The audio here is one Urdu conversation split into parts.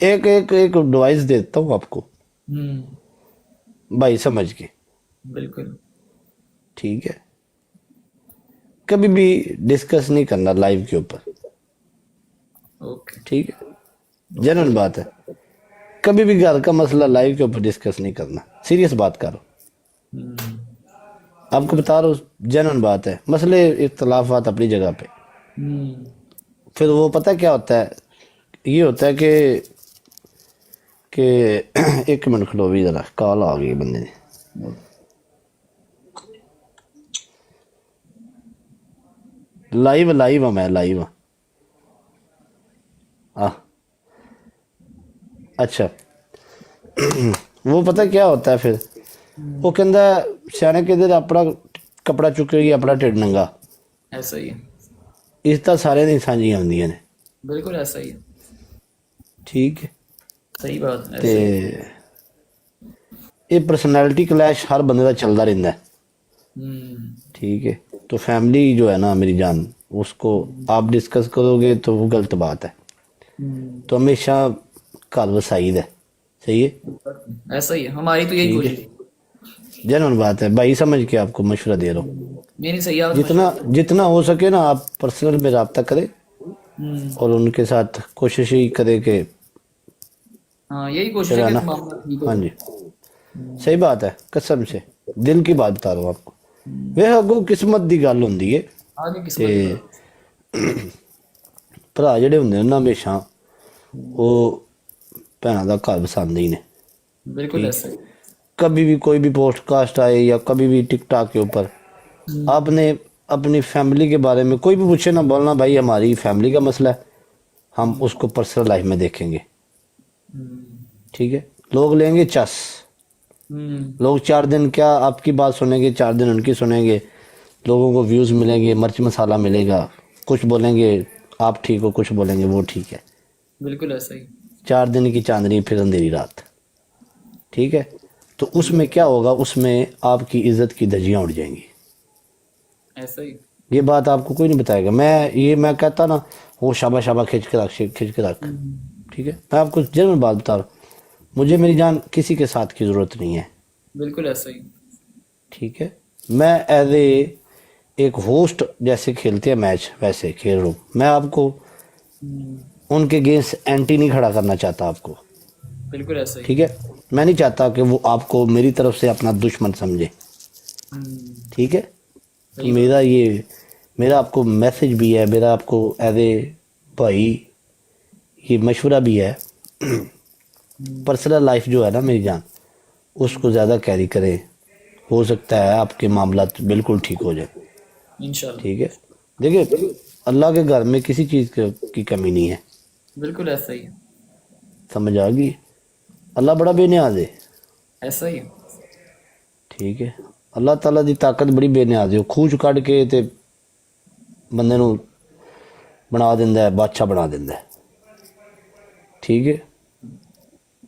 ایک ایک ایک ایڈوائس دیتا ہوں آپ کو بھائی سمجھ کے، بالکل ٹھیک ہے، کبھی بھی ڈسکس نہیں کرنا لائیو کے اوپر، اوکے ٹھیک ہے، جنرل بات ہے، کبھی بھی گھر کا مسئلہ لائیو کے اوپر ڈسکس نہیں کرنا، سیریس بات کرو، آپ کو بتا رہا ہوں جنرل بات ہے، مسئلے اختلافات اپنی جگہ پہ، پھر وہ پتہ کیا ہوتا ہے، یہ ہوتا ہے کہ ایک منٹ کھلو بھی ذرا، کال آ گئی بندے نے، لائیو ہوں میں لائیو ہاں، اچھا وہ پتہ کیا ہوتا ہے، پھر وہ کہندا سیانے کہتے اپنا کپڑا چکے گی اپنا ٹھڈ ننگا، ایسا ہی ہے، اس طرح سارے نہیں سانجیاں ہوندیاں نے، بالکل ایسا ہی ہے، ٹھیک ہے، صحیح بات تے ایسا ہی ہے۔ یہ پرسنالٹی کلیش ہر بندے کا چلتا رہتا ہے، ٹھیک ہے، تو فیملی جو ہے نا میری جان، اس کو آپ ڈسکس کرو گے تو وہ غلط بات ہے، تو ہمیشہ گھر وسائی ہے، صحیح ہے، ایسا ہی ہے، ہماری تو یہی ٹھیک ہے، کوشش ہے۔ جنرل بات ہے، بھائی سمجھ کے آپ کو مشورہ دے رہا ہوں، نہیں نہیں، صحیح آپ مشورہ دیں۔ جتنا ہو سکے نا آپ پرسنل میں رابطہ کریں اور ان کے ساتھ کوشش ہی کرے کہ ہاں یہی کوشش پھر ہے ہے کہ نا، معاملہ ٹھیک ہو ہاں جائے۔ جی، صحیح بات ہے، قسم سے دل کی بات بتا رہا ہوں آپ کو، وہ اگوں قسمت دی گل ہوندی ہے، آگے تے قسمت کی بات۔ ਭਰਾ ਜਿਹੜੇ ਹੁੰਦੇ ਨੇ ਨਾ ਹਮੇਸ਼ਾ ਉਹ ਭੈਣਾਂ ਦਾ ਘਰ ਵਸਾਉਂਦੇ ਹੀ ਨੇ, بالکل ٹھیک ایسا ہے، ہی۔ کبھی بھی کوئی بھی پوسٹ کاسٹ آئے یا کبھی بھی ٹک ٹاک کے اوپر آپ نے اپنی فیملی کے بارے میں کوئی بھی پوچھے نہ بولنا بھائی ہماری فیملی کا مسئلہ ہے، ہم اس کو پرسنل لائف میں دیکھیں گے، ٹھیک ہے، لوگ لیں گے چس، لوگ 4 دن کیا آپ کی بات سنیں گے، 4 دن ان کی سنیں گے، لوگوں کو ویوز ملیں گے، مرچ مسالہ ملے گا، کچھ بولیں گے آپ ٹھیک ہو، کچھ بولیں گے وہ ٹھیک ہے، بالکل ایسا ہی۔ 4 دن کی چاندنی پھر اندھیری رات، ٹھیک ہے، تو اس میں کیا ہوگا، اس میں آپ کی عزت کی دھجیاں اڑ جائیں گی، ایسا ہی۔ یہ بات آپ کو کوئی نہیں بتائے گا، میں کہتا نا وہ شابہ شابہ کھینچ کے رکھ، ٹھیک ہے، میں آپ کو جنرل بات بتا رہا ہوں، مجھے میری جان کسی کے ساتھ کی ضرورت نہیں ہے، بالکل ایسا ہی۔ ٹھیک ہے، میں ایز اے ایک ہوسٹ جیسے کھیلتے ہیں میچ ویسے کھیل رہا ہوں، میں آپ کو ان کے اگینسٹ اینٹی نہیں کھڑا کرنا چاہتا آپ کو، بالکل ایسا ہی۔ ٹھیک ہے، میں نہیں چاہتا کہ وہ آپ کو میری طرف سے اپنا دشمن سمجھے، ٹھیک ہے، تو صحیح بات۔ میرا آپ کو میسج بھی ہے، میرا آپ کو ایز اے بھائی یہ مشورہ بھی ہے، پرسنل لائف جو ہے نا میری جان اس کو زیادہ کیری کریں، ہو سکتا ہے آپ کے معاملات بالکل ٹھیک ہو جائیں، انشاءاللہ۔ ٹھیک ہے، دیکھیں اللہ کے گھر میں کسی چیز کی کمی نہیں ہے، بالکل ایسا ہی ہے۔ سمجھ آ گئی، اللہ بڑا بے نیاز ہے، ایسا ہی ہے۔ ٹھیک ہے، اللہ تعالیٰ دی طاقت بڑی بے نیاز ہے، وہ کھوج کਢ کے تے بندے نو بنا دیندہ ہے، بادشاہ بنا دیندہ ہے، ٹھیک ہے،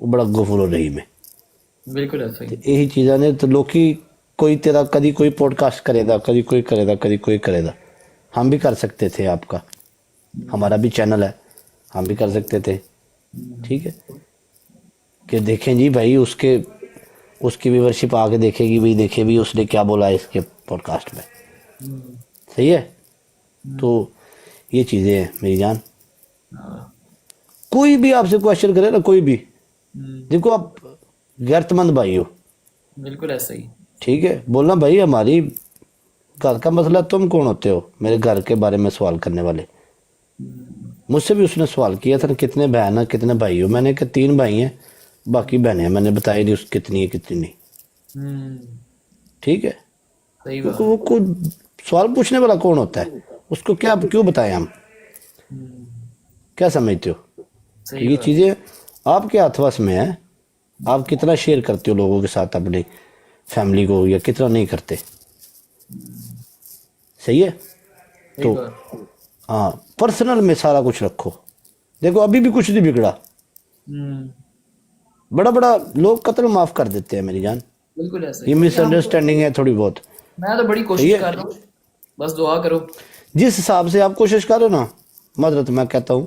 وہ بڑا غفور الرحیم ہے، بالکل ایسا ہی تو ہے۔ یہی چیزاں نے، تو لوکی کوئی تیرا کدی کوئی پوڈ کاسٹ کرے گا، کدی کوئی کرے گا، کدی کوئی کرے گا، ہم بھی کر سکتے تھے، آپ کا ہمارا بھی چینل ہے، ہم بھی کر سکتے تھے، ٹھیک ہے، کہ دیکھیں جی بھائی اس کی ویورشپ آ کے دیکھے گی، بھائی دیکھے بھی اس نے کیا بولا ہے اس کے پوڈ کاسٹ میں، صحیح ہے، تو یہ چیزیں ہیں میری جان، کوئی بھی آپ سے کوشچن کرے نا، کوئی بھی، دیکھو آپ غیرت مند بھائی ہو، بالکل ایسا ہی۔ ٹھیک ہے، بولنا بھائی ہماری گھر کا مسئلہ، تم کون ہوتے ہو میرے گھر کے بارے میں سوال کرنے والے، مجھ سے بھی اس نے سوال کیا تھا کتنے بہن ہیں کتنے بھائی ہو، میں نے کہا 3 بھائی ہیں باقی بہنیں ہیں، میں نے بتائی نہیں اس کتنی ہے کتنی نہیں، ٹھیک ہے، صحیح کیونکہ بات۔ وہ سوال پوچھنے والا کون ہوتا ہے، اس کو کیوں بتائیں ہم، کیا سمجھتے ہو، تو صحیح یہ بات۔ چیزیں آپ کے ہاتھ وس میں ہیں، آپ کتنا شیئر کرتے ہو لوگوں کے ساتھ اپنی فیملی کو یا کتنا نہیں کرتے، صحیح ہے، صحیح تو بات۔ ہاں پرسنل میں سارا کچھ رکھو، دیکھو ابھی بھی کچھ نہیں بگڑا، بڑا لوگ قتل معاف کر دیتے ہیں میری جان، بالکل ایسا ہی، یہ وہی مس ہم تو، انڈرسٹینڈنگ ہے تھوڑی بہت، میں تو بڑی صحیح کوشش ہے، کر رہا ہوں، بس دعا کرو۔ جس حساب سے آپ کوشش کرو نا، معذرت میں کہتا ہوں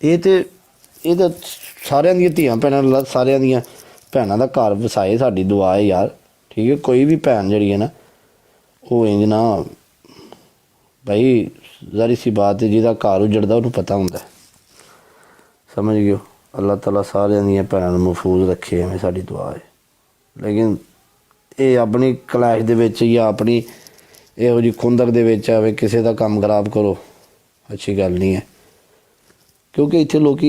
ਇਹ ਤਾਂ ਸਾਰਿਆਂ ਦੀਆਂ ਧੀਆਂ ਭੈਣਾਂ, ਸਾਰਿਆਂ ਦੀਆਂ ਭੈਣਾਂ ਦਾ ਘਰ ਵਸਾਏ, ਸਾਡੀ ਦੁਆ ਹੈ ਯਾਰ, ਠੀਕ ਹੈ। ਕੋਈ ਵੀ ਭੈਣ ਜਿਹੜੀ ਹੈ ਨਾ ਉਹ ਇੰਜ ਨਾ ਭਾਈ, ਜ਼ਾਰੀ ਸੀ ਬਾਤ ਹੈ, ਜਿਹਦਾ ਘਰ ਉਜੜਦਾ ਉਹਨੂੰ ਪਤਾ ਹੁੰਦਾ, ਸਮਝ ਗਿਓ। ਅੱਲਾਹ ਤਾਲਾ ਸਾਰਿਆਂ ਦੀਆਂ ਭੈਣਾਂ ਨੂੰ ਮਹਿਫੂਜ਼ ਰੱਖੇ, ਐਵੇਂ ਸਾਡੀ ਦੁਆ ਹੈ। ਲੇਕਿਨ ਇਹ ਆਪਣੀ ਕਲੈਸ਼ ਦੇ ਵਿੱਚ ਜਾਂ ਆਪਣੀ ਇਹੋ ਜਿਹੀ ਖੁੰਦਕ ਦੇ ਵਿੱਚ ਆਵੇ ਕਿਸੇ ਦਾ ਕੰਮ ਖਰਾਬ ਕਰੋ, ਅੱਛੀ ਗੱਲ ਨਹੀਂ ਹੈ। ਕਿਉਂਕਿ ਇੱਥੇ ਲੋਕੀ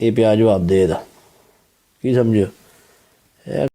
ਇਹ ਪਿਆ ਜਵਾਬ ਦੇ ਇਹਦਾ, ਕੀ ਸਮਝਿਓ।